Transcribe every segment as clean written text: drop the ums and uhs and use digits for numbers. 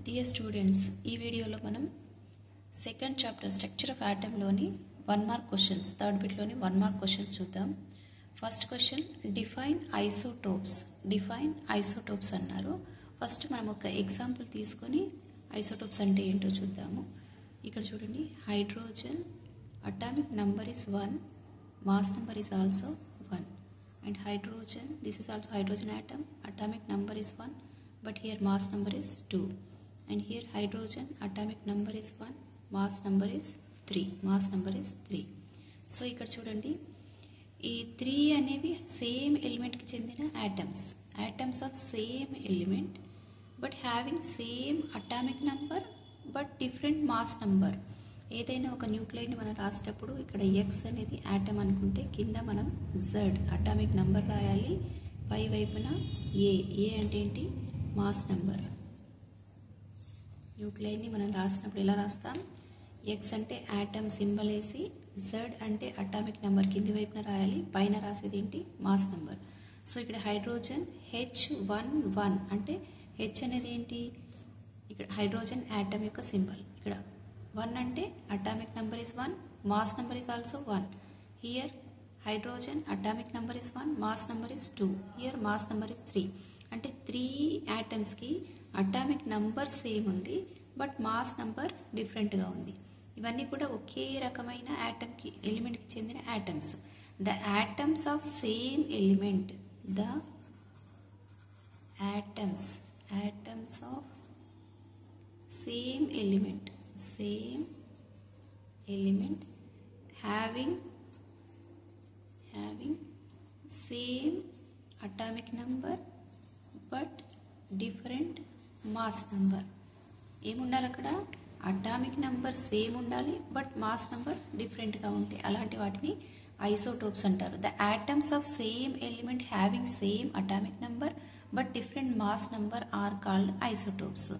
Dear students, ఈ వీడియోలో మనం సెకండ్ చాప్టర్ స్ట్రక్చర్ ఆఫ్ ఆటంలోని 1 మార్క్ క్వశ్చన్స్, థర్డ్ బిట్లోని 1 మార్క్ క్వశ్చన్స్ చూద్దాం. ఫస్ట్ క్వశ్చన్, డిఫైన్ ఐసోటోప్స్ అన్నారు. ఫస్ట్ మనం ఒక ఎగ్జాంపుల్ తీసుకొని ఐసోటోప్స్ అంటే ఏంటో చూద్దాము. ఇక్కడ చూడండి, hydrogen atomic number is 1, mass number is also 1, and hydrogen, this is also hydrogen atom, atomic number is 1, but here mass number is 2, and here hydrogen atomic number is 1, mass number is 3. So ఇక్కడ చూడండి, ఈ 3 అనేవి same ఎలిమెంట్కి చెందిన atoms of same element but having same atomic number but different mass number. ఏదైనా ఒక న్యూక్లియైడ్ని మనం రాసేటప్పుడు ఇక్కడ ఎక్స్ అనేది యాటమ్ అనుకుంటే కింద మనం జెడ్ అటామిక్ నంబర్ రాయాలి, పై వైపున ఏ అంటే ఏంటి, మాస్ నంబర్. న్యూక్లియైడ్ని మనం రాసినప్పుడు ఎలా రాస్తాం, ఎక్స్ అంటే యాటమ్ సింబల్ వేసి, జెడ్ అంటే అటామిక్ నెంబర్ కింది వైపున రాయాలి, పైన రాసేది ఏంటి, మాస్ నెంబర్. సో ఇక్కడ హైడ్రోజన్ H11 అంటే హెచ్ అనేది ఏంటి, ఇక్కడ హైడ్రోజన్ యాటమ్ యొక్క సింబల్. ఇక్కడ 1 అంటే atomic number is 1, mass number is also 1. Here hydrogen atomic number is 1, mass number is 2. Here mass number is 3. అంటే 3 యాటమ్స్కి అటామిక్ నంబర్ సేమ్ ఉంది బట్ మాస్ నంబర్ డిఫరెంట్గా ఉంది. ఇవన్నీ కూడా ఒకే రకమైన ఎలిమెంట్కి చెందిన atoms. The atoms of same element, the atoms of same element having same atomic number but different mass number. ఏముండాలి అక్కడ, అటామిక్ నెంబర్ సేమ్ ఉండాలి బట్ మాస్ నెంబర్ డిఫరెంట్గా ఉంటే అలాంటి వాటిని ఐసోటోప్స్ అంటారు. The atoms of same element having same atomic number but different mass number are called isotopes.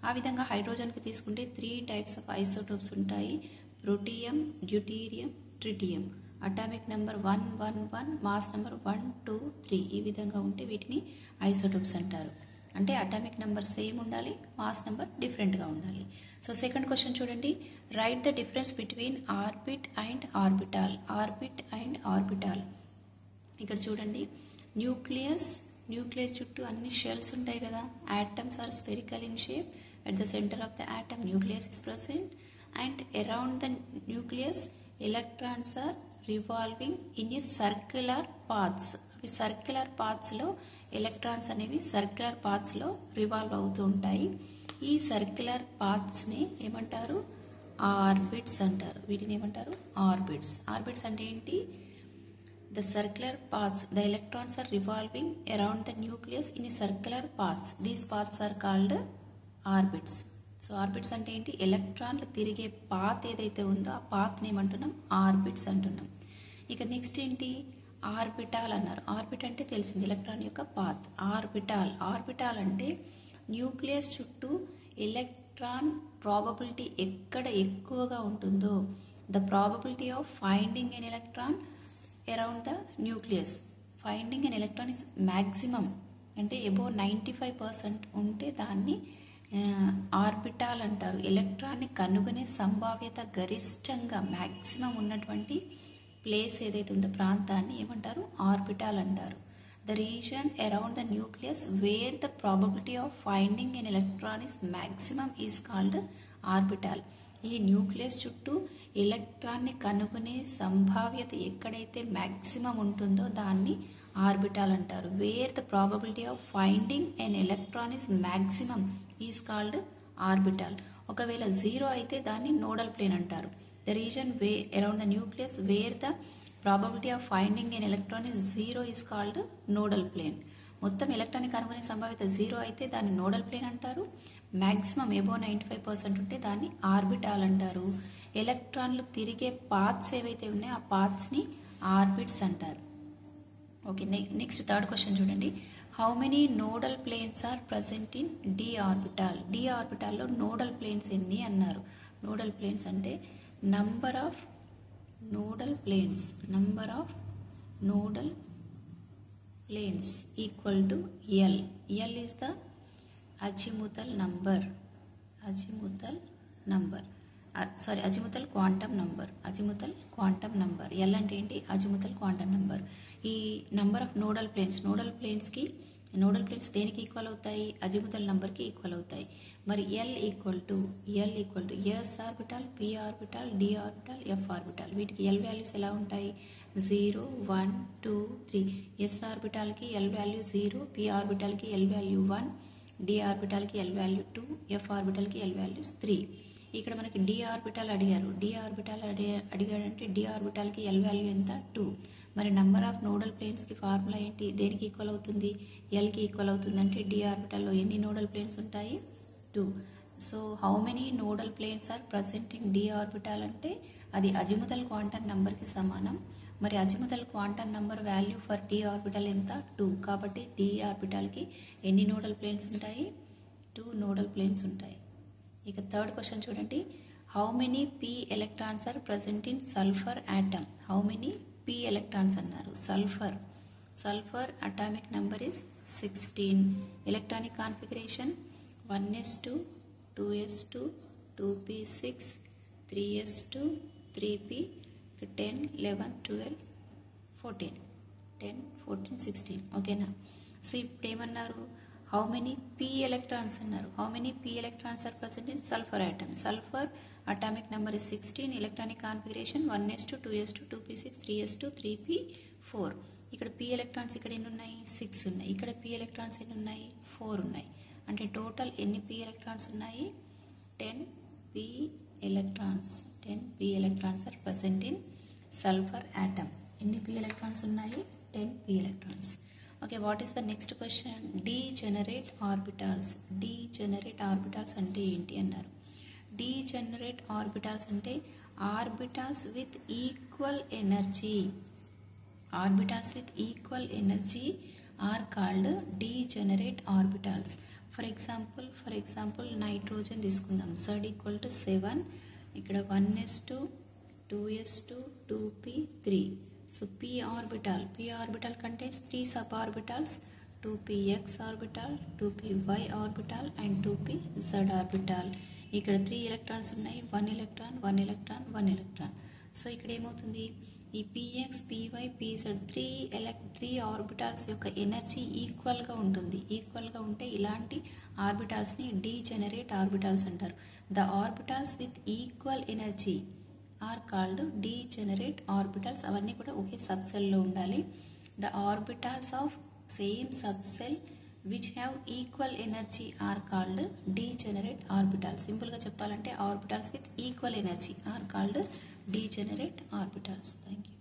ఆ విధంగా హైడ్రోజన్కి తీసుకుంటే 3 టైప్స్ ఆఫ్ ఐసోటోప్స్ ఉంటాయి, protium, deuterium, tritium. Atomic number 111, mass number 1, 2, 3 ఈ విధంగా ఉంటే వీటిని ఐసోటోప్స్ అంటారు. అంటే అటామిక్ నెంబర్ సేమ్ ఉండాలి, మాస్ నెంబర్ డిఫరెంట్గా ఉండాలి. సో సెకండ్ క్వశ్చన్ చూడండి, write the difference between orbit and orbital. ఇక్కడ చూడండి, న్యూక్లియస్ చుట్టూ అన్ని షెల్స్ ఉంటాయి కదా. Atoms are spherical in shape. At the centre of the atom nucleus is present, and around the nucleus electrons are revolving in a circular paths. అవి circular పాత్స్లో, electrons అనేవి circular పాత్స్లో రివాల్వ్ అవుతూ ఉంటాయి. ఈ సర్క్యులర్ పాత్స్ని ఏమంటారు, ఆర్బిట్స్ అంటారు. వీటిని ఏమంటారు, ఆర్బిట్స్ అంటే ఏంటి, the circular paths, the electrons are revolving around the nucleus in a circular paths. These paths are called orbits. So orbits అంటే ఏంటి, ఎలక్ట్రాన్లు తిరిగే పాత్ ఏదైతే ఉందో ఆ పాత్ని ఏమంటున్నాం, ఆర్బిట్స్ అంటున్నాం. ఇక నెక్స్ట్ ఏంటి, ఆర్బిటాల్ అన్నారు. ఆర్బిట్ అంటే తెలిసింది, ఎలక్ట్రాన్ యొక్క పాత్. ఆర్బిటాల్ అంటే న్యూక్లియస్ చుట్టూ ఎలక్ట్రాన్ ప్రాబబిలిటీ ఎక్కడ ఎక్కువగా ఉంటుందో, the probability of finding an electron around the nucleus. Finding an electron is maximum అంటే అబోవ్ 95% ఉంటే దాన్ని ఆర్బిటాల్ అంటారు. ఎలక్ట్రాన్ని కనుగొనే సంభావ్యత గరిష్టంగా మ్యాక్సిమం ఉన్నటువంటి ప్లేస్ ఏదైతే ఉందో ప్రాంతాన్ని ఏమంటారు, ఆర్బిటాల్ అంటారు. The region around the nucleus where the probability of finding an electron is maximum is called orbital. ఈ న్యూక్లియస్ చుట్టూ ఎలక్ట్రాన్ని కనుగొనే సంభావ్యత ఎక్కడైతే మ్యాక్సిమం ఉంటుందో దాన్ని ఆర్బిటాల్ అంటారు. Where the probability of finding an electron is maximum is called orbital. ఒకవేళ 0 అయితే దాన్ని నోడల్ ప్లేన్ అంటారు. The region around the nucleus where the probability of finding an electron is 0 is called nodal plane. మొత్తం ఎలక్ట్రాన్ని కనుగొనే సంభావ్యత 0 అయితే దాన్ని నోడల్ ప్లేన్ అంటారు. మ్యాక్సిమం అబోవ్ 95% ఉంటే దాన్ని ఆర్బిటాల్ అంటారు. ఎలక్ట్రాన్లు తిరిగే పాత్స్ ఏవైతే ఉన్నాయో ఆ పాత్స్ని ఆర్బిట్స్ అంటారు. ఓకే, నెక్స్ట్ థర్డ్ క్వశ్చన్ చూడండి, how many nodal planes are present in D ఆర్బిటాల్లో నోడల్ ప్లేన్స్ ఎన్ని అన్నారు. నోడల్ ప్లేన్స్ అంటే number of nodal planes equal to L. L is the azimuthal number azimuthal number, azimuthal quantum number. Azimuthal quantum number. L అంటే ఏంటి? Azimuthal quantum number. ఈ number of nodal planes దేనికి equal అవుతాయి? Azimuthal నంబర్కి equal అవుతాయి. మరి L equal to yes orbital, P orbital, D orbital, F orbital. వీటికి L values ఎలా ఉంటాయి? 0, 1, 2, 3. ఎస్ ఆర్బిటాల్కి ఎల్ వాల్యూ 0, పి ఆర్బిటాల్కి ఎల్ వాల్యూ 1, డి ఆర్బిటాల్కి ఎల్ వాల్యూ 2, ఎఫ్ ఆర్బిటాల్కి ఎల్ వాల్యూస్ 3. ఇక్కడ మనకి డి ఆర్బిటాల్ అడిగారు. అడిగాడంటే డి ఆర్బిటాల్కి ఎల్ వాల్యూ ఎంత? 2. మరి నంబర్ ఆఫ్ నోడల్ ప్లేన్స్కి ఫార్ములా ఏంటి? దేనికి ఈక్వల్ అవుతుంది? ఎల్కి ఈక్వల్ అవుతుంది. అంటే డి ఆర్బిటాల్లో ఎన్ని నోడల్ ప్లేన్స్ ఉంటాయి? 2. So how many nodal planes are present in d orbital అంటే అది అజిముతల్ క్వాంటమ్ నెంబర్కి సమానం. మరి azimuthal quantum number value for d orbital ఎంత? 2. కాబట్టి డి ఆర్బిటాల్కి ఎన్ని నోడల్ ప్లేన్స్ ఉంటాయి? 2 నోడల్ ప్లేన్స్ ఉంటాయి. ఇక థర్డ్ క్వశ్చన్ చూడండి. How many P electrons are present in sulphur atom? How many P electrons అన్నారు. Sulphur atomic number is 16. Electronic configuration 1s2, 2s2, 2p6, 3s2, 3p, 10, 11, 12, 14, 10, 14, 16. ఓకేనా? So ఇప్పుడు ఏమన్నారు? How many P electrons అన్నారు. How many P electrons are present in sulphur atom? Sulphur atomic number is 16. Electronic configuration 1s2, 2s2, 2p6, 3s2, 3p4. ఇక్కడ P electrons ఇక్కడ ఎన్ని ఉన్నాయి? 6 ఉన్నాయి. ఇక్కడ పి ఎలక్ట్రాన్స్ ఎన్ని ఉన్నాయి? 4 ఉన్నాయి. అంటే టోటల్ ఎన్ని పి ఎలక్ట్రాన్స్ ఉన్నాయి? 10 p electrons. 10 p electrons are present in sulphur atom. ఎన్ని పి ఎలక్ట్రాన్స్ ఉన్నాయి? 10 p electrons. Okay, what is the next question? Degenerate orbitals. Degenerate orbitals అంటే ఏంటి అన్నారు. డీజెనరేట్ ఆర్బిటాల్స్ అంటే orbitals with equal energy. Orbitals with equal energy are called degenerate orbitals. For example nitrogen తీసుకుందాం. Z = 7. ఇక్కడ 1s2, 2s2, 2p3. So p orbital contains 3 suborbitals, 2px orbital, 2py orbital and 2pz orbital. ఇక్కడ 3 electrons ఉన్నాయి. 1 electron, 1 electron, 1 electron. So ఇక్కడ ఏమవుతుంది? ఈ px, py, pz 3 orbitals యొక్క energy ఈక్వల్గా ఉంటుంది. ఈక్వల్గా ఉంటే ఇలాంటి ఆర్బిటాల్స్ని డీజెనరేట్ ఆర్బిటాల్స్ అంటారు. The orbitals with equal energy are called degenerate orbitals. అవన్నీ కూడా ఒకే సబ్సెల్లో ఉండాలి. The orbitals of same subshell which have equal energy are called degenerate orbitals. సింపుల్గా చెప్పాలంటే orbitals with equal energy are called degenerate orbitals. Thank you.